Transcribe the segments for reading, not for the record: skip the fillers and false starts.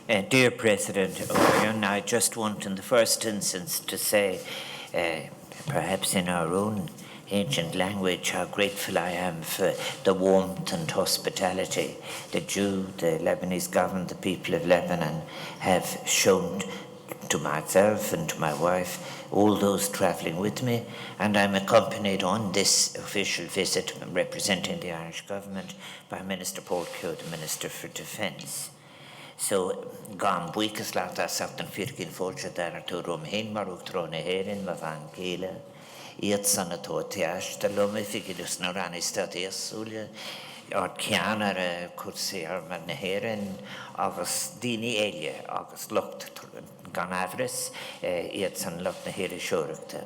Dear President Aoun, I just want in the first instance to say, perhaps in our own ancient language, how grateful I am for the warmth and hospitality that you, the Lebanese government, the people of Lebanon, have shown to myself and to my wife, all those travelling with me, and I'm accompanied on this official visit representing the Irish government by Minister Portkehoe, the Minister for Defence. So, gan buikas lata saktan firkin fortja dar to rom hin maruk trone herin ma van kele. Iet sana to tiash da lome fikidus na rani stadias sulje. Art kianar kursi man herin agus dini elje agus lucht gan avris iet san lucht na heri shorukta.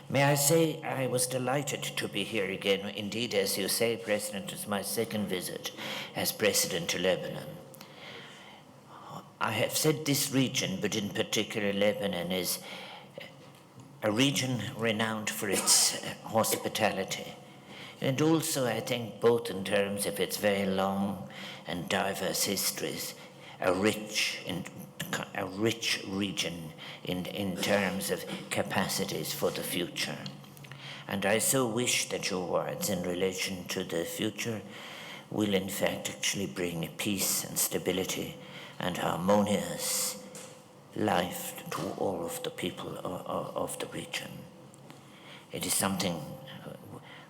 May I say I was delighted to be here again. Indeed, as you say, President, it's my second visit as President of Lebanon. I have said this region, but in particular Lebanon, is a region renowned for its hospitality. And also, I think, both in terms of its very long and diverse histories, a rich region in terms of capacities for the future. And I so wish that your words in relation to the future will in fact actually bring peace and stability and harmonious life to all of the people of the region. It is something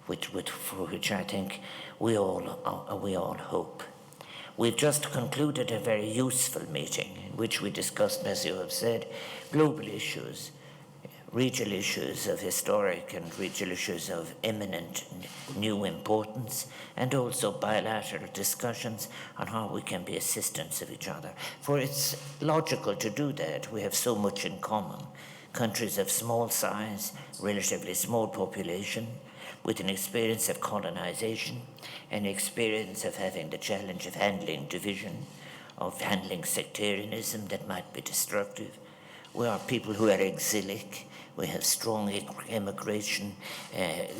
for which I think we all hope. We've just concluded a very useful meeting in which we discussed, as you have said, global issues, regional issues of historic and regional issues of imminent new importance, and also bilateral discussions on how we can be assistants of each other. For it's logical to do that. We have so much in common. Countries of small size, relatively small population, with an experience of colonization, an experience of having the challenge of handling division, of handling sectarianism that might be destructive. We are people who are exilic. We have strong immigration.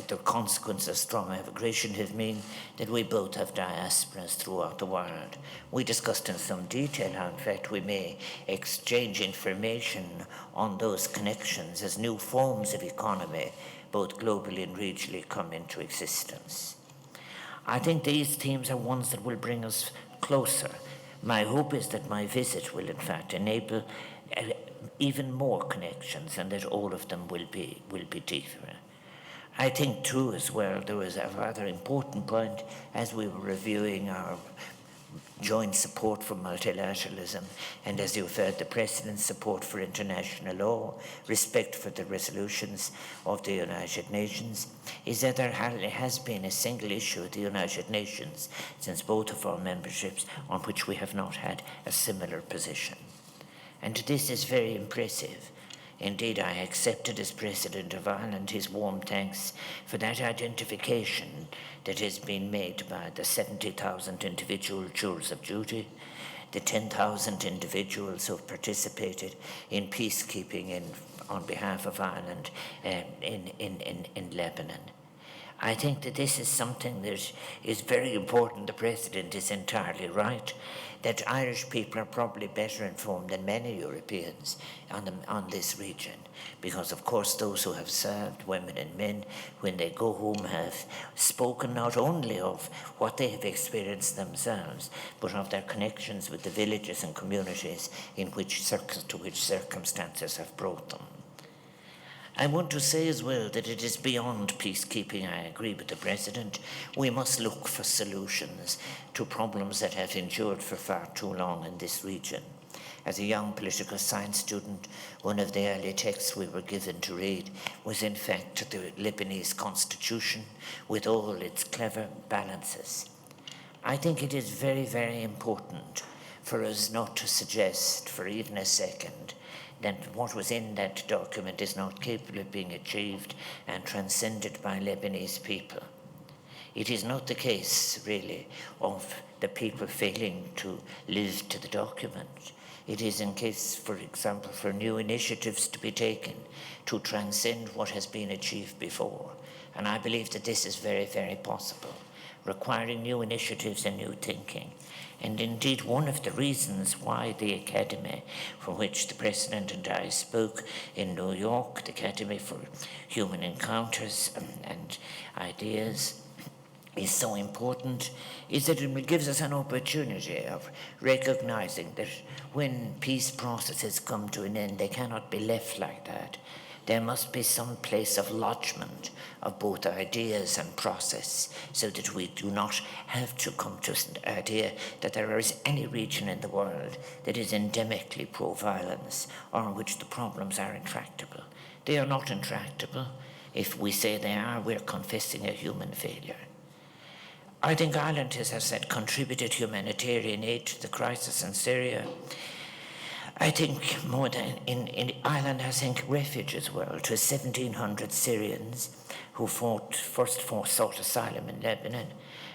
The consequence of strong immigration have meant that we both have diasporas throughout the world. We discussed in some detail how, in fact, we may exchange information on those connections as new forms of economy, both globally and regionally, come into existence. I think these themes are ones that will bring us closer. My hope is that my visit will, in fact, enable even more connections, and that all of them will be deeper. I think too, as well, there was a rather important point as we were reviewing our joint support for multilateralism, and as you've heard, the President's support for international law, respect for the resolutions of the United Nations, is that there has been a single issue at the United Nations since both of our memberships on which we have not had a similar position. And this is very impressive. Indeed, I accepted as President of Ireland his warm thanks for that identification that has been made by the 70,000 individual jurors of duty, the 10,000 individuals who have participated in peacekeeping on behalf of Ireland in Lebanon. I think that this is something that is very important. The President is entirely right that Irish people are probably better informed than many Europeans on this region, because of course those who have served, women and men, when they go home have spoken not only of what they have experienced themselves, but of their connections with the villages and communities to which circumstances have brought them. I want to say as well that it is beyond peacekeeping. I agree with the President. We must look for solutions to problems that have endured for far too long in this region. As a young political science student, one of the early texts we were given to read was in fact the Lebanese Constitution with all its clever balances. I think it is very, very important for us not to suggest for even a second that what was in that document is not capable of being achieved and transcended by Lebanese people. It is not the case, really, of the people failing to live to the document. It is in case, for example, for new initiatives to be taken to transcend what has been achieved before. And I believe that this is very, very possible. requiring new initiatives and new thinking. And indeed, one of the reasons why the Academy, for which the President and I spoke in New York, the Academy for Human Encounters and Ideas, is so important, is that it gives us an opportunity of recognizing that when peace processes come to an end, they cannot be left like that. There must be some place of lodgement of both ideas and process, so that we do not have to come to an idea that there is any region in the world that is endemically pro-violence or in which the problems are intractable. They are not intractable. If we say they are, we're confessing a human failure. I think Ireland has, as I said, contributed humanitarian aid to the crisis in Syria. I think more than in Ireland, I think refuge as well to 1,700 Syrians who first sought asylum in Lebanon,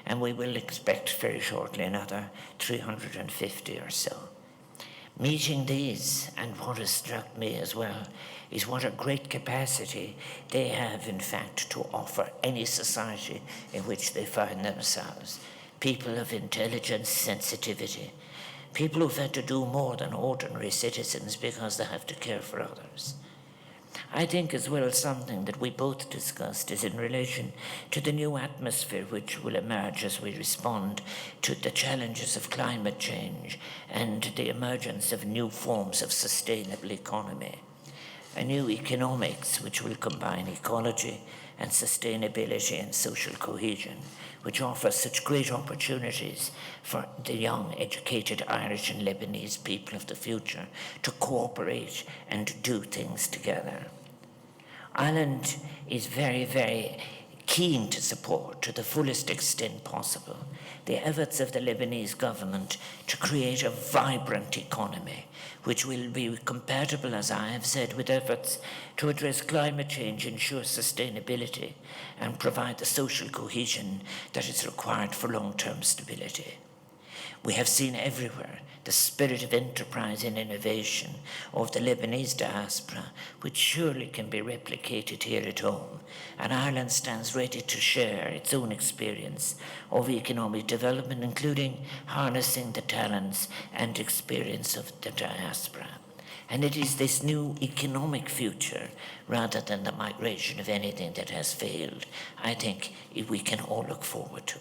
and we will expect very shortly another 350 or so. Meeting these, and what has struck me as well, is what a great capacity they have, in fact, to offer any society in which they find themselves. People of intelligence, sensitivity, people who've had to do more than ordinary citizens because they have to care for others. I think as well something that we both discussed is in relation to the new atmosphere which will emerge as we respond to the challenges of climate change and the emergence of new forms of sustainable economy. A new economics which will combine ecology and sustainability and social cohesion, which offers such great opportunities for the young, educated Irish and Lebanese people of the future to cooperate and do things together. Ireland is very, very keen to support, to the fullest extent possible, the efforts of the Lebanese government to create a vibrant economy, which will be compatible, as I have said, with efforts to address climate change, ensure sustainability, and provide the social cohesion that is required for long-term stability. We have seen everywhere the spirit of enterprise and innovation of the Lebanese diaspora, which surely can be replicated here at home, and Ireland stands ready to share its own experience of economic development, including harnessing the talents and experience of the diaspora. And it is this new economic future, rather than the migration of anything that has failed, I think we can all look forward to.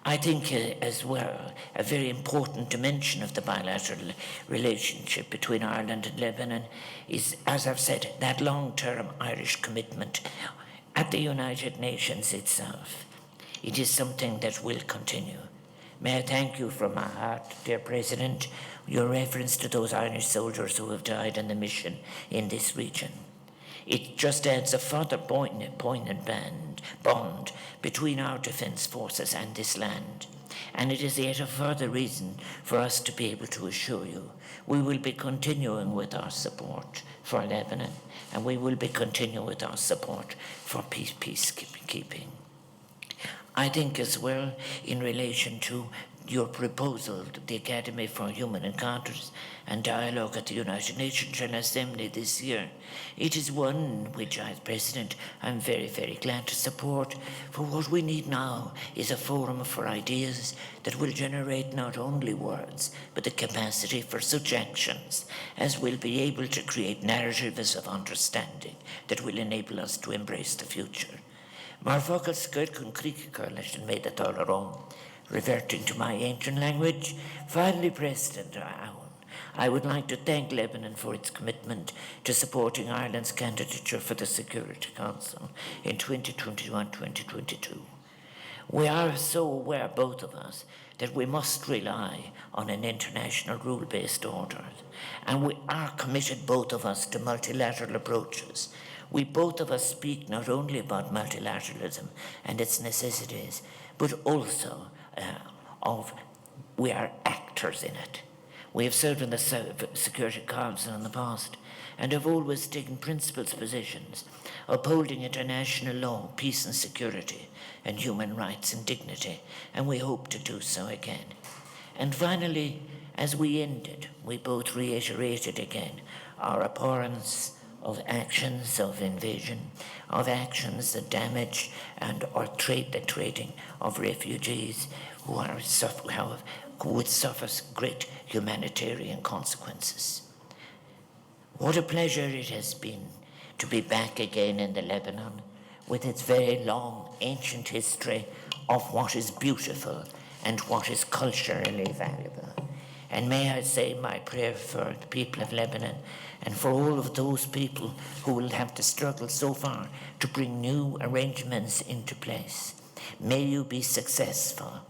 I think as well, a very important dimension of the bilateral relationship between Ireland and Lebanon is, as I've said, that long-term Irish commitment at the United Nations itself. It is something that will continue. May I thank you from my heart, dear President, your reference to those Irish soldiers who have died in the mission in this region. It just adds a further poignant bond between our defence forces and this land. And it is yet a further reason for us to be able to assure you we will be continuing with our support for Lebanon, and we will be continuing with our support for peacekeeping. I think as well, in relation to your proposal, the Academy for Human Encounters and Dialogue at the United Nations General Assembly this year, it is one which, as President, I'm very, very glad to support, for what we need now is a forum for ideas that will generate not only words, but the capacity for such actions as will be able to create narratives of understanding that will enable us to embrace the future. Mar focal scoil chun críocha coalition made it all around. Reverting to my ancient language, finally, President Aoun, I would like to thank Lebanon for its commitment to supporting Ireland's candidature for the Security Council in 2021-2022. We are so aware, both of us, that we must rely on an international rule-based order, and we are committed, both of us, to multilateral approaches. We both of us speak not only about multilateralism and its necessities, but also we are actors in it. We have served in the Security Council in the past and have always taken principled positions, upholding international law, peace and security, and human rights and dignity, and we hope to do so again. And finally, as we ended, we both reiterated again our abhorrence of actions of invasion, of actions that damage and or trade the trading of refugees who would suffer great humanitarian consequences. What a pleasure it has been to be back again in the Lebanon with its very long ancient history of what is beautiful and what is culturally valuable. And may I say my prayer for the people of Lebanon and for all of those people who will have to struggle so far to bring new arrangements into place. May you be successful,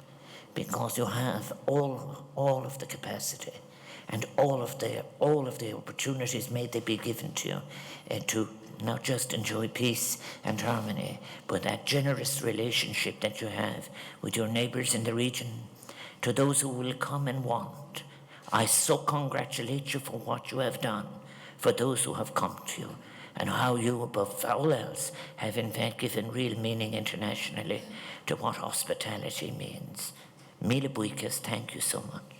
because you have all of the capacity and all of the opportunities may they be given to you to not just enjoy peace and harmony, but that generous relationship that you have with your neighbours in the region, to those who will come and want. I so congratulate you for what you have done, for those who have come to you, and how you, above all else, have in fact given real meaning internationally to what hospitality means. Mille buikas, thank you so much.